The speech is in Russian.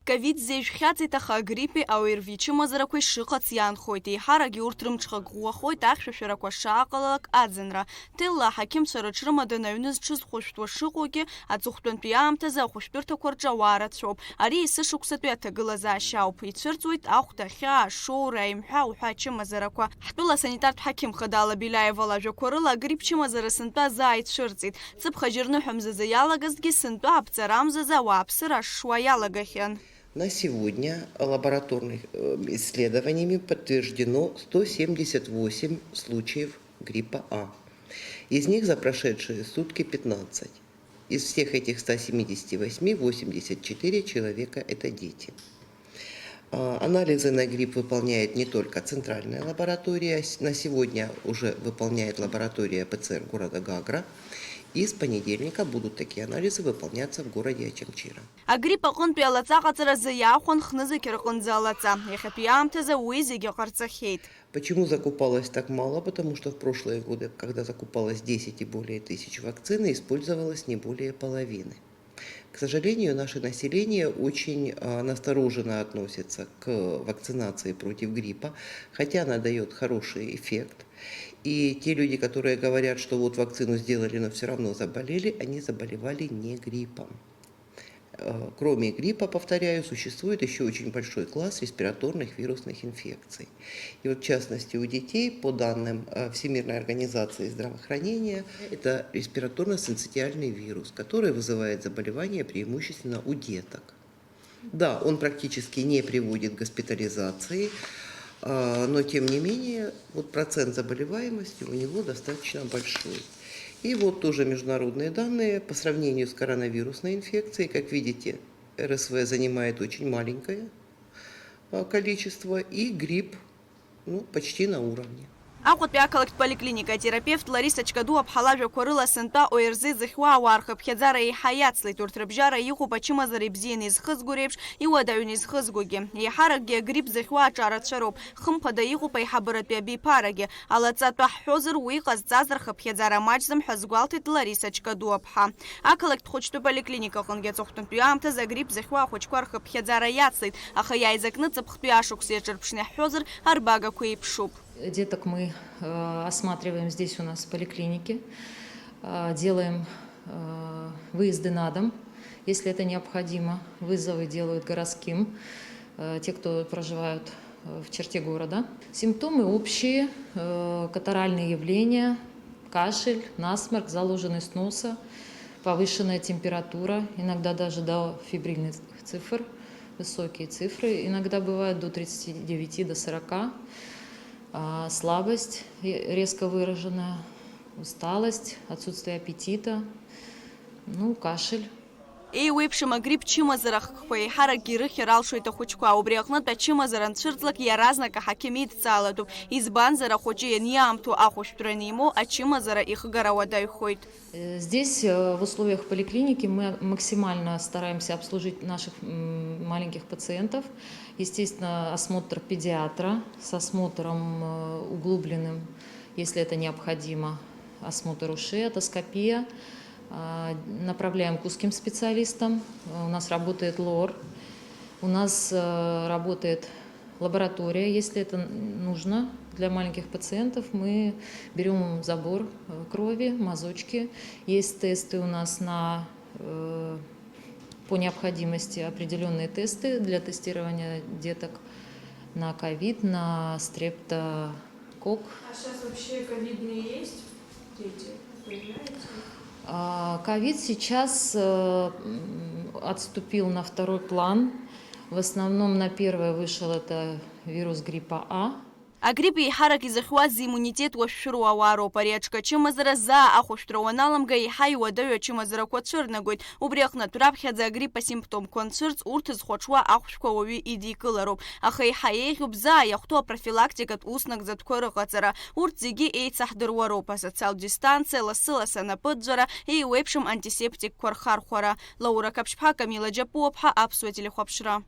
ковид зеижәхьаҵит, аха агриппи аОРВИ чымазарақәа ишыҟац иаанхоит. Еиҳарак урҭ рымҽхак ӷәӷәахоит ахьшәашәарақәа шааҟалалак аӡынра. Ҭелла аҳақьымцәа рыҽрымаданы аҩны зҽызхәышәтәуа шыҟоугьы аҵыхәтәантәи аамҭазы ахәышәтәырҭақәа рҿы ауаа рацәоуп. Ари есышықәсатәи аҭагылазаашьа ауп. Ицәырҵуеит ахәда, ахьаа, ашоура, аимҳәа, ауҳәа ачымазарақәа. Ҳтәыла асанитартә ҳақьым Хадала Биляева лажәақәа рыла агрипп чымазара сынтәа зааицәырҵит. Цыԥха џьырныҳәа иалагазгьы сынтәа аԥҵарамзазы ауааԥсыра ашшуа иалагахьан. На сегодня лабораторными исследованиями подтверждено 178 случаев гриппа А. Из них за прошедшие сутки 15. Из всех этих 178 84 человека – это дети. Анализы на грипп выполняет не только центральная лаборатория, на сегодня уже выполняет лаборатория ПЦР города Гагра. И с понедельника будут такие анализы выполняться в городе Очамчира. Агрипп аҟынтәи алаҵаҟаҵаразы иаахәан хнызықь рҟынӡа алаҵа. Иахьатәи аамҭазы уи зегьы ҟарҵахьеит. Почему закупалось так мало? Потому что в прошлые годы, когда закупалось 10 и более тысяч вакцин, использовалось не более половины. К сожалению, наше население очень настороженно относится к вакцинации против гриппа, хотя она дает хороший эффект. И те люди, которые говорят, что вот вакцину сделали, но все равно заболели, они заболевали не гриппом. Кроме гриппа, повторяю, существует еще очень большой класс респираторных вирусных инфекций. И вот в частности у детей, по данным Всемирной организации здравоохранения, это респираторно-синцитиальный вирус, который вызывает заболевания преимущественно у деток. Да, он практически не приводит к госпитализации, но тем не менее вот процент заболеваемости у него достаточно большой. И вот тоже международные данные по сравнению с коронавирусной инфекцией. Как видите, РСВ занимает очень маленькое количество, и грипп почти на уровне. Аҟәатәи ақалақьтә поликлиника атерапевт Лариса Чкаду аԥҳалажәақәа рыла сынтәа ОРЗ зыхьуа ауаа рхыԥхьаӡара еиҳа иацлеит. Урҭ рыбжьара иҟоуп ачымазара ибзианы изхызго реиԥш, иуадаҩны изхызгогьы. Еиҳаракгьы агрипп зыхьуа аҿарацәароуп. Хымԥада иҟоуп аиҳабыратәи абиԥарагьы. Алаҵатәа ҳҳәозар, уи иҟазҵаз рхыԥхьаӡара маҷӡам ҳәа азгәалҭеит Лариса Чкаду аԥҳа. Ақалақьтә хәыҷтәы поликлиника аҟынгьы аҵыхәтәантәи аамҭазы агрипп зыхьуа ахәыҷқәа рхыԥхьаӡара иацлеит. Аха иааизакны ҵыԥхтәи ашықәс иаҿырԥшны иаҳҳәозар, арбагақәа еиԥшуп. Деток мы осматриваем здесь у нас в поликлинике, делаем выезды на дом, если это необходимо. Вызовы делают городским, те, кто проживают в черте города. Симптомы общие, катаральные явления, кашель, насморк, заложенность носа, повышенная температура, иногда даже до фебрильных цифр, высокие цифры, иногда бывают до 39, до 40. Слабость резко выраженная, усталость, отсутствие аппетита, кашель. Еиуеиԥшым агрипп чымазара хкқәа еиҳаракгьы ирыхьыр алшоит ахәыҷқәа. Убри аҟнытә ачымазара анцәырҵлак иаразнак аҳақьым идҵаалатәуп. Избанзар ахәыҷы ианиаамҭоу ахәышәтәра анимоу ачымазара ихыгара уадаҩхоит. Здесь в условиях поликлиники мы максимально стараемся обслужить наших маленьких пациентов. Естественно, осмотр педиатра с осмотром углубленным, если это необходимо, осмотр ушей, отоскопия. Направляем к узким специалистам. У нас работает ЛОР, у нас работает лаборатория. Если это нужно для маленьких пациентов, мы берем забор крови, мазочки. Есть тесты у нас по необходимости, определенные тесты для тестирования деток на ковид, на стрептокок. А сейчас вообще ковидные есть дети? Появляются? Ковид сейчас отступил на второй план. В основном на первое вышел это вирус гриппа А. Агрипп еиҳарак изыхьуаз иммунитет уашәшәыруа ауаароуп. Ари аҿкы ачымазара заа ахәышәтәра уаналамга еиҳа иуадаҩу ачымазарақәа цәырнагоит. Убри аҟнытә раԥхьаӡа агрипп асимптомқәа анцәырҵ, урҭ зхәаҽуа ахәшәқәа уаҩы идикылароуп. Аха еиҳа еиӷьуп заа иахәҭоу апрофилактикатә уснагӡатәқәа рыҟаҵара. Урҭ зегьы еицаҳдыруароуп. Асоциалтә дистанциа, лассы-лассы анапыӡәӡәара, еиуеиԥшым антисептикқәа рхархәара. Лаура Каԥшьԥҳа, Камила Џьапуаԥҳа, Аԥсуа телехәаԥшра.